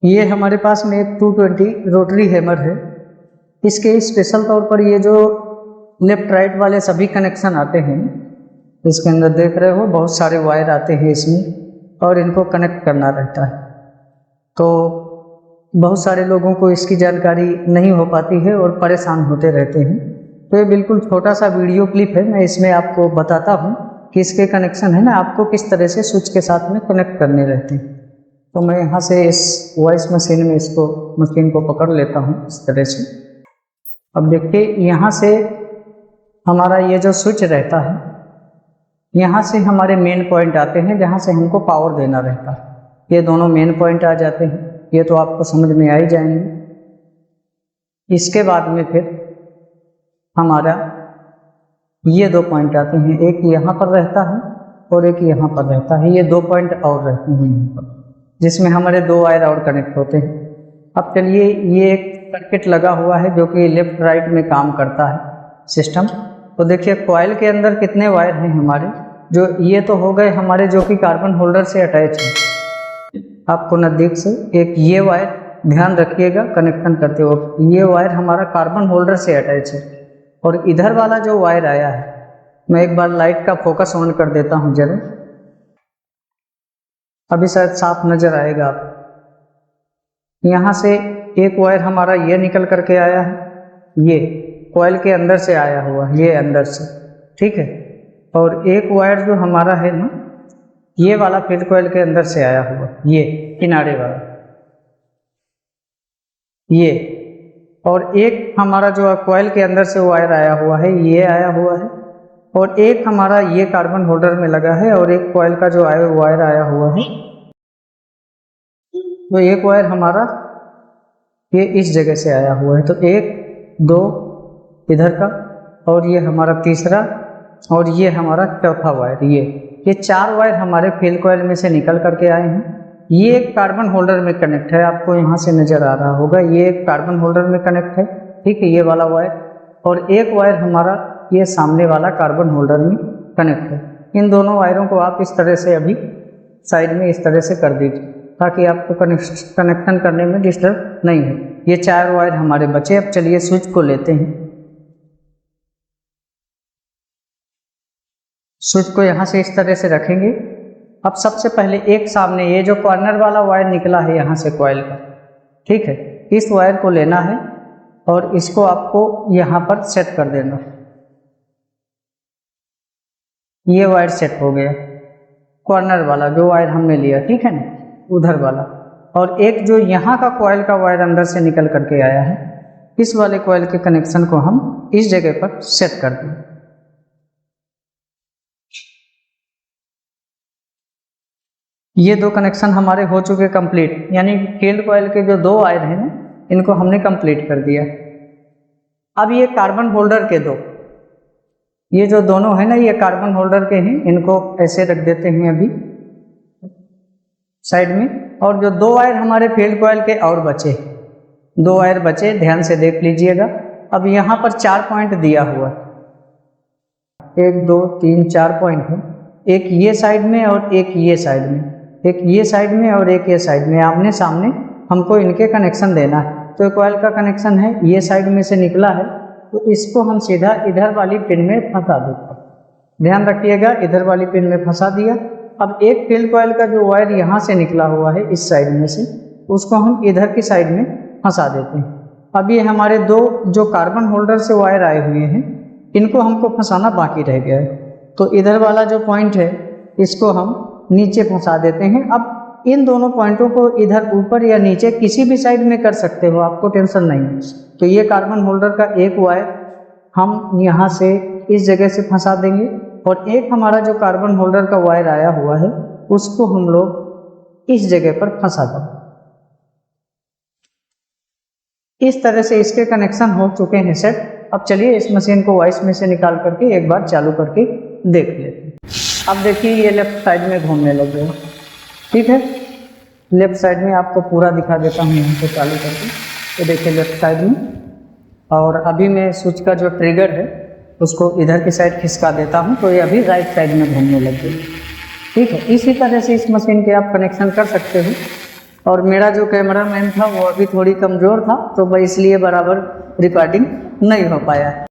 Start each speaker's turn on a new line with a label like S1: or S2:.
S1: ये हमारे पास में एक 220 रोटरी हैमर है। इसके स्पेशल तौर पर ये जो लेफ्ट राइट वाले सभी कनेक्शन आते हैं, इसके अंदर देख रहे हो बहुत सारे वायर आते हैं इसमें और इनको कनेक्ट करना रहता है। तो बहुत सारे लोगों को इसकी जानकारी नहीं हो पाती है और परेशान होते रहते हैं। तो ये बिल्कुल छोटा सा वीडियो क्लिप है, मैं इसमें आपको बताता हूँ कि इसके कनेक्शन है ना आपको किस तरह से स्विच के साथ में कनेक्ट करने रहते हैं। तो मैं यहाँ से इस वॉइस मशीन में मशीन को पकड़ लेता हूँ इस तरह से। अब देखिए यहाँ से हमारा ये जो स्विच रहता है, यहाँ से हमारे मेन पॉइंट आते हैं जहाँ से हमको पावर देना रहता है। ये दोनों मेन पॉइंट आ जाते हैं, ये तो आपको समझ में आ ही जाएंगे। इसके बाद में फिर हमारा ये दो पॉइंट आते हैं, एक यहाँ पर रहता है और एक यहाँ पर रहता है। ये दो पॉइंट और रहते हैं यहाँ पर, जिसमें हमारे दो वायर और कनेक्ट होते हैं। अब चलिए, ये एक सर्किट लगा हुआ है जो कि लेफ्ट राइट में काम करता है सिस्टम। तो देखिए कॉइल के अंदर कितने वायर हैं हमारे, जो ये तो हो गए हमारे जो कि कार्बन होल्डर से अटैच है। आपको नज़दीक से एक ये वायर ध्यान रखिएगा कनेक्शन करते वक्त, ये वायर हमारा कार्बन होल्डर से अटैच है। और इधर वाला जो वायर आया है, मैं एक बार लाइट का फोकस ऑन कर देता हूँ जरा, अभी शायद साफ नजर आएगा आप। यहाँ से एक वायर हमारा ये निकल करके आया है, ये कॉइल के अंदर से आया हुआ है, ये अंदर से, ठीक है। और एक वायर जो हमारा है ना, ये वाला फिर कॉइल के अंदर से आया हुआ, ये किनारे वाला ये। और एक हमारा जो कॉइल के अंदर से वायर आया हुआ है, ये आया हुआ है। और एक हमारा ये कार्बन होल्डर में लगा है और एक कॉइल का जो वायर आया हुआ है, तो एक वायर हमारा ये इस जगह से आया हुआ है। तो एक दो इधर का, और ये हमारा तीसरा, और ये हमारा चौथा वायर। ये चार वायर हमारे फील्ड कॉइल में से निकल करके आए हैं। ये एक कार्बन होल्डर में कनेक्ट है, आपको यहाँ से नजर आ रहा होगा, ये एक कार्बन होल्डर में कनेक्ट है, ठीक है, ये वाला वायर। और एक वायर हमारा ये सामने वाला कार्बन होल्डर में कनेक्ट है। इन दोनों वायरों को आप इस तरह से अभी साइड में इस तरह से कर दीजिए ताकि आपको कनेक्शन करने में डिस्टर्ब नहीं हो। ये चार वायर हमारे बचे। अब चलिए स्विच को लेते हैं। स्विच को यहाँ से इस तरह से रखेंगे। अब सबसे पहले एक सामने ये जो कॉर्नर वाला वायर निकला है यहाँ से कॉइल का, ठीक है, इस वायर को लेना है और इसको आपको यहाँ पर सेट कर देना। ये वायर सेट हो गया, कॉर्नर वाला जो वायर हमने लिया, ठीक है ना, उधर वाला। और एक जो यहाँ का कॉइल का वायर अंदर से निकल करके आया है, इस वाले कॉइल के कनेक्शन को हम इस जगह पर सेट कर दें। ये दो कनेक्शन हमारे हो चुके कंप्लीट, यानी फील्ड कॉइल के जो दो वायर हैं ना, इनको हमने कंप्लीट कर दिया। अब ये कार्बन होल्डर के दो, ये जो दोनों है ना, ये कार्बन होल्डर के हैं, इनको ऐसे रख देते हैं अभी साइड में। और जो दो वायर हमारे फील्ड कॉइल के और बचे, दो वायर बचे, ध्यान से देख लीजिएगा। अब यहाँ पर 4 पॉइंट दिया हुआ है, 1 2 3 4 पॉइंट है, एक ये साइड में और एक ये साइड में, एक ये साइड में और एक ये साइड में, आमने सामने हमको इनके कनेक्शन देना है। तो कॉइल का कनेक्शन है, ये साइड में से निकला है, तो इसको हम सीधा इधर वाली पिन में फंसा देते हैं। ध्यान रखिएगा, इधर वाली पिन में फंसा दिया। अब एक फील्ड कॉइल का जो वायर यहाँ से निकला हुआ है इस साइड में से, उसको हम इधर की साइड में फंसा देते हैं। अब ये हमारे दो जो कार्बन होल्डर से वायर आए हुए हैं, इनको हमको फंसाना बाकी रह गया है। तो इधर वाला जो पॉइंट है, इसको हम नीचे फंसा देते हैं। अब इन दोनों पॉइंटों को इधर ऊपर या नीचे किसी भी साइड में कर सकते हो, आपको टेंशन नहीं है। तो ये कार्बन होल्डर का एक वायर हम यहाँ से इस jगह से फंसा देंगे, और एक हमारा जो कार्बन होल्डर का वायर आया हुआ है, उसको हम लोग इस जगह पर फंसा देंगे। इस तरह से इसके कनेक्शन हो चुके हैं सेट। अब चलिए इस मशीन को वॉइस में से निकाल करके एक बार चालू करके देख लेते हैं। अब देखिए ये लेफ्ट साइड में घूमने लग गया, ठीक है। लेफ्ट साइड में आपको पूरा दिखा देता हूँ यहाँ से चालू करके। तो देखिए लेफ्ट साइड में, और अभी मैं स्विच का जो ट्रिगर है उसको इधर की साइड खिसका देता हूँ, तो ये अभी राइट साइड में घूमने लग गई, ठीक है। इसी तरह से इस मशीन के आप कनेक्शन कर सकते हो। और मेरा जो कैमरा मैन था वो अभी थोड़ी कमज़ोर था, तो भाई इसलिए बराबर रिकॉर्डिंग नहीं हो पाया।